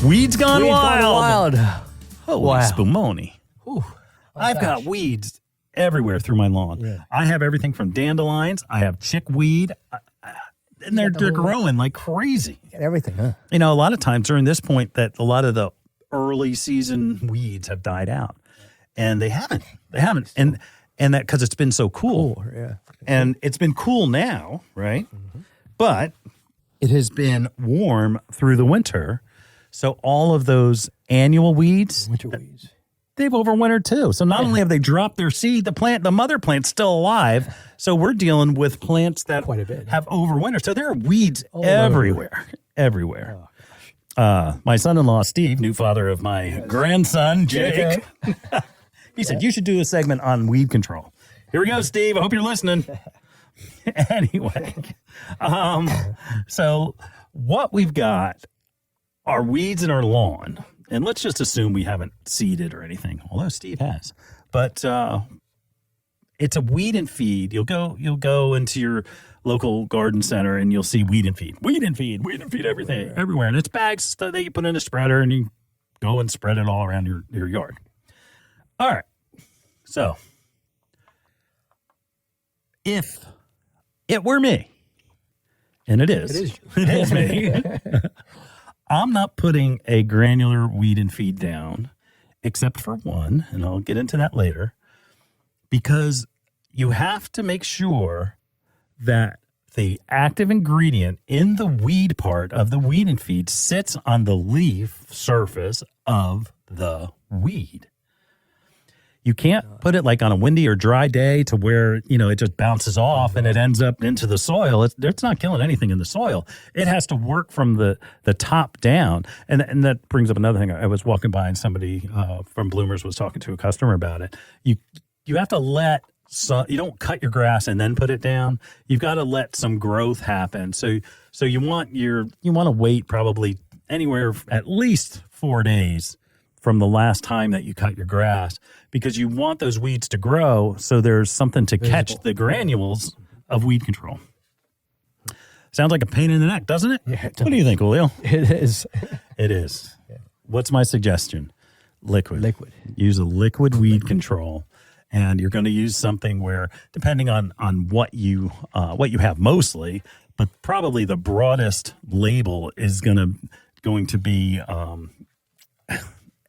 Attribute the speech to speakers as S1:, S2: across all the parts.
S1: Weeds gone wild. Holy
S2: Wow.
S1: spumoni.
S2: Ooh.
S1: I've got weeds everywhere through my lawn.
S2: Yeah.
S1: I have everything from dandelions. I have chickweed. And they're growing like crazy.
S2: Got everything, huh?
S1: You know, a lot of times during this point that a lot of the early season weeds have died out. And they haven't. And that because it's been so cool.
S2: Yeah.
S1: And it's been cool now, right? But it has been warm through the winter. So all of those annual weeds,
S2: Winter weeds.
S1: they've overwintered too. So not only have they dropped their seed, the mother plant's still alive. So we're dealing with plants that
S2: Quite a bit.
S1: have overwintered. So there are weeds
S2: All
S1: everywhere. My son-in-law, Steve, new father of my grandson, Jake, he said, you should do a segment on weed control. Here we go, Steve. I hope you're listening. Anyway, so what we've got are weeds in our lawn. And let's just assume we haven't seeded or anything, although Steve has. But it's a weed and feed. You'll go into your local garden center and you'll see weed and feed everything everywhere. And it's bags that you put in a spreader and you go and spread it all around your yard. All right. So if it were me, and it is me, I'm not putting a granular weed and feed down except for one, and I'll get into that later, because you have to make sure that the active ingredient in the weed part of the weed and feed sits on the leaf surface of the weed. You can't put it like on a windy or dry day to where, it just bounces off and it ends up into the soil. It's not killing anything in the soil. It has to work from the top down. And that brings up another thing. I was walking by and somebody from Bloomers was talking to a customer about it. You have to let you don't cut your grass and then put it down. You've got to let some growth happen. So you want to wait probably anywhere at least 4 days from the last time that you cut your grass, because you want those weeds to grow so there's something to catch the granules of weed control. Sounds like a pain in the neck, doesn't it?
S2: Yeah,
S1: What do you think, Julio?
S2: It is.
S1: It is. Yeah. What's my suggestion? Liquid. Use a liquid weed control, and you're going to use something where, depending on what you have mostly, but probably the broadest label is going to be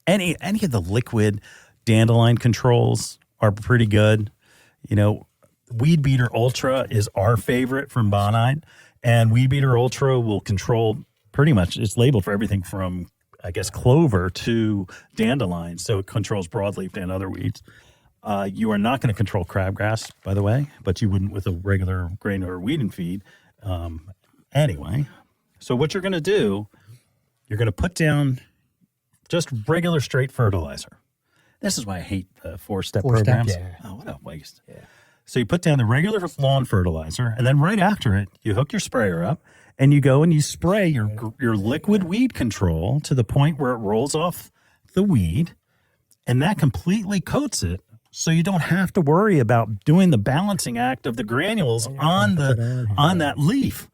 S1: any of the liquid dandelion controls are pretty good. Weed Beater Ultra is our favorite from Bonide, and Weed Beater Ultra will control pretty much, it's labeled for everything from, I guess, clover to dandelion, so it controls broadleaf and other weeds. You are not going to control crabgrass, by the way, but you wouldn't with a regular granular weed and feed. Anyway, so what you're going to do, you're going to put down just regular straight fertilizer. This is why I hate the four-step programs.
S2: Yeah.
S1: Oh, what a waste. Yeah. So you put down the regular lawn fertilizer, and then right after it, you hook your sprayer up, and you go and you spray your liquid weed control to the point where it rolls off the weed, and that completely coats it, so you don't have to worry about doing the balancing act of the granules on that leaf.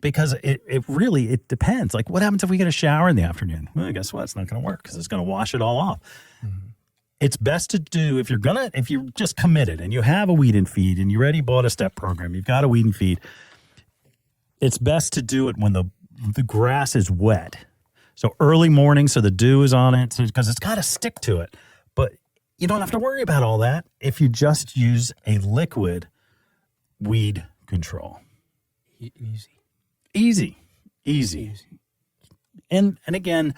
S1: Because it really depends. Like, what happens if we get a shower in the afternoon? Well, guess what? It's not going to work because it's going to wash it all off. Mm-hmm. It's best to do, if you're just committed and you have a weed and feed and you already bought a step program, you've got a weed and feed, it's best to do it when the grass is wet. So early morning, so the dew is on it, because it's got to stick to it. But you don't have to worry about all that if you just use a liquid weed control. Easy. And again,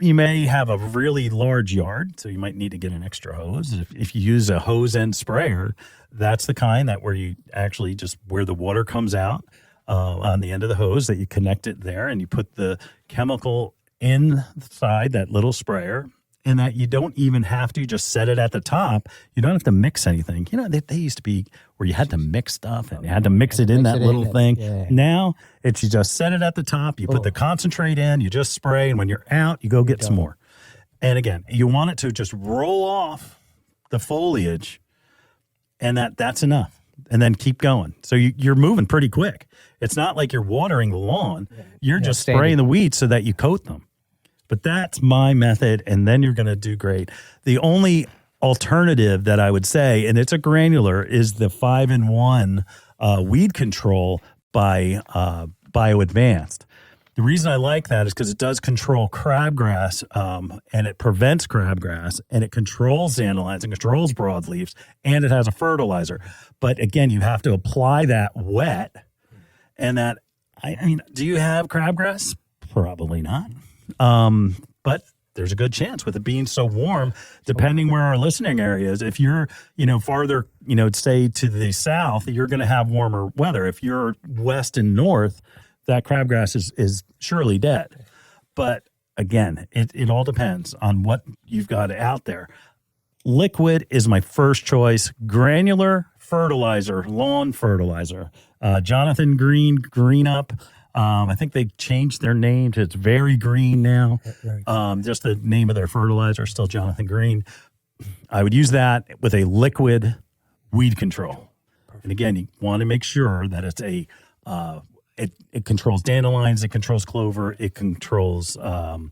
S1: you may have a really large yard, so you might need to get an extra hose. If you use a hose end sprayer, that's the kind that where you actually just where the water comes out on the end of the hose, that you connect it there and you put the chemical inside that little sprayer, and that you don't even have to just set it at the top. You don't have to mix anything. They used to be where you had to mix stuff and you had to mix it in that little thing. Yeah. Now it's you just set it at the top. You put the concentrate in, you just spray, and when you're out, you go get some more. And again, you want it to just roll off the foliage, and that's enough. And then keep going. So you're moving pretty quick. It's not like you're watering the lawn. You're just spraying the weeds so that you coat them. But that's my method, and then you're going to do great. The only alternative that I would say, and it's a granular, is the 5-in-1 weed control by BioAdvanced. The reason I like that is because it does control crabgrass, and it prevents crabgrass, and it controls dandelions and controls broadleaves, and it has a fertilizer. But again, you have to apply that wet, and that, I mean, do you have crabgrass? Probably not. But there's a good chance with it being so warm, depending where our listening area is. If you're, farther, say to the south, you're going to have warmer weather. If you're west and north, that crabgrass is surely dead. But again, it all depends on what you've got out there. Liquid is my first choice. Granular fertilizer, lawn fertilizer. Jonathan Green, Green Up. I think they changed their name to It's Very Green now. Just the name of their fertilizer is still Jonathan Green. I would use that with a liquid weed control. And again, you want to make sure that it's it controls dandelions, it controls clover, it controls you're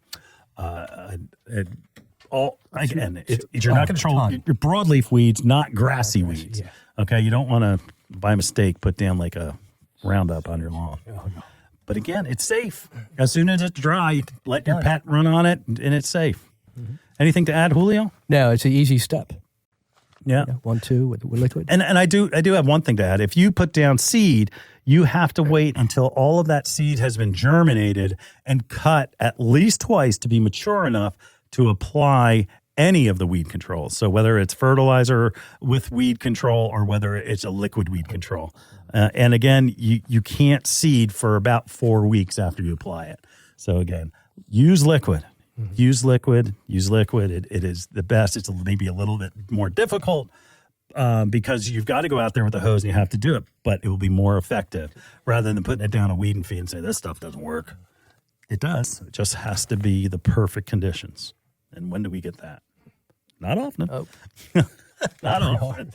S1: not controlling your broadleaf weeds, not grassy weeds. Yeah. Okay, you don't want to by mistake put down like a Roundup on your lawn. Oh, no. But again, it's safe. As soon as it's dry, let your pet run on it, and it's safe. Mm-hmm. Anything to add, Julio?
S2: No, it's an easy step.
S1: Yeah.
S2: 1, 2 with liquid.
S1: And I do have one thing to add. If you put down seed, you have to wait until all of that seed has been germinated and cut at least twice to be mature enough to apply any of the weed controls. So whether it's fertilizer with weed control or whether it's a liquid weed control. And again, you can't seed for about 4 weeks after you apply it. So again, use liquid. Mm-hmm. Use liquid. It is the best. It's maybe a little bit more difficult because you've got to go out there with a hose and you have to do it, but it will be more effective rather than putting it down a weed and feed and say, this stuff doesn't work. It does. It just has to be the perfect conditions. And when do we get that? Not often.
S2: Oh.
S1: Not often.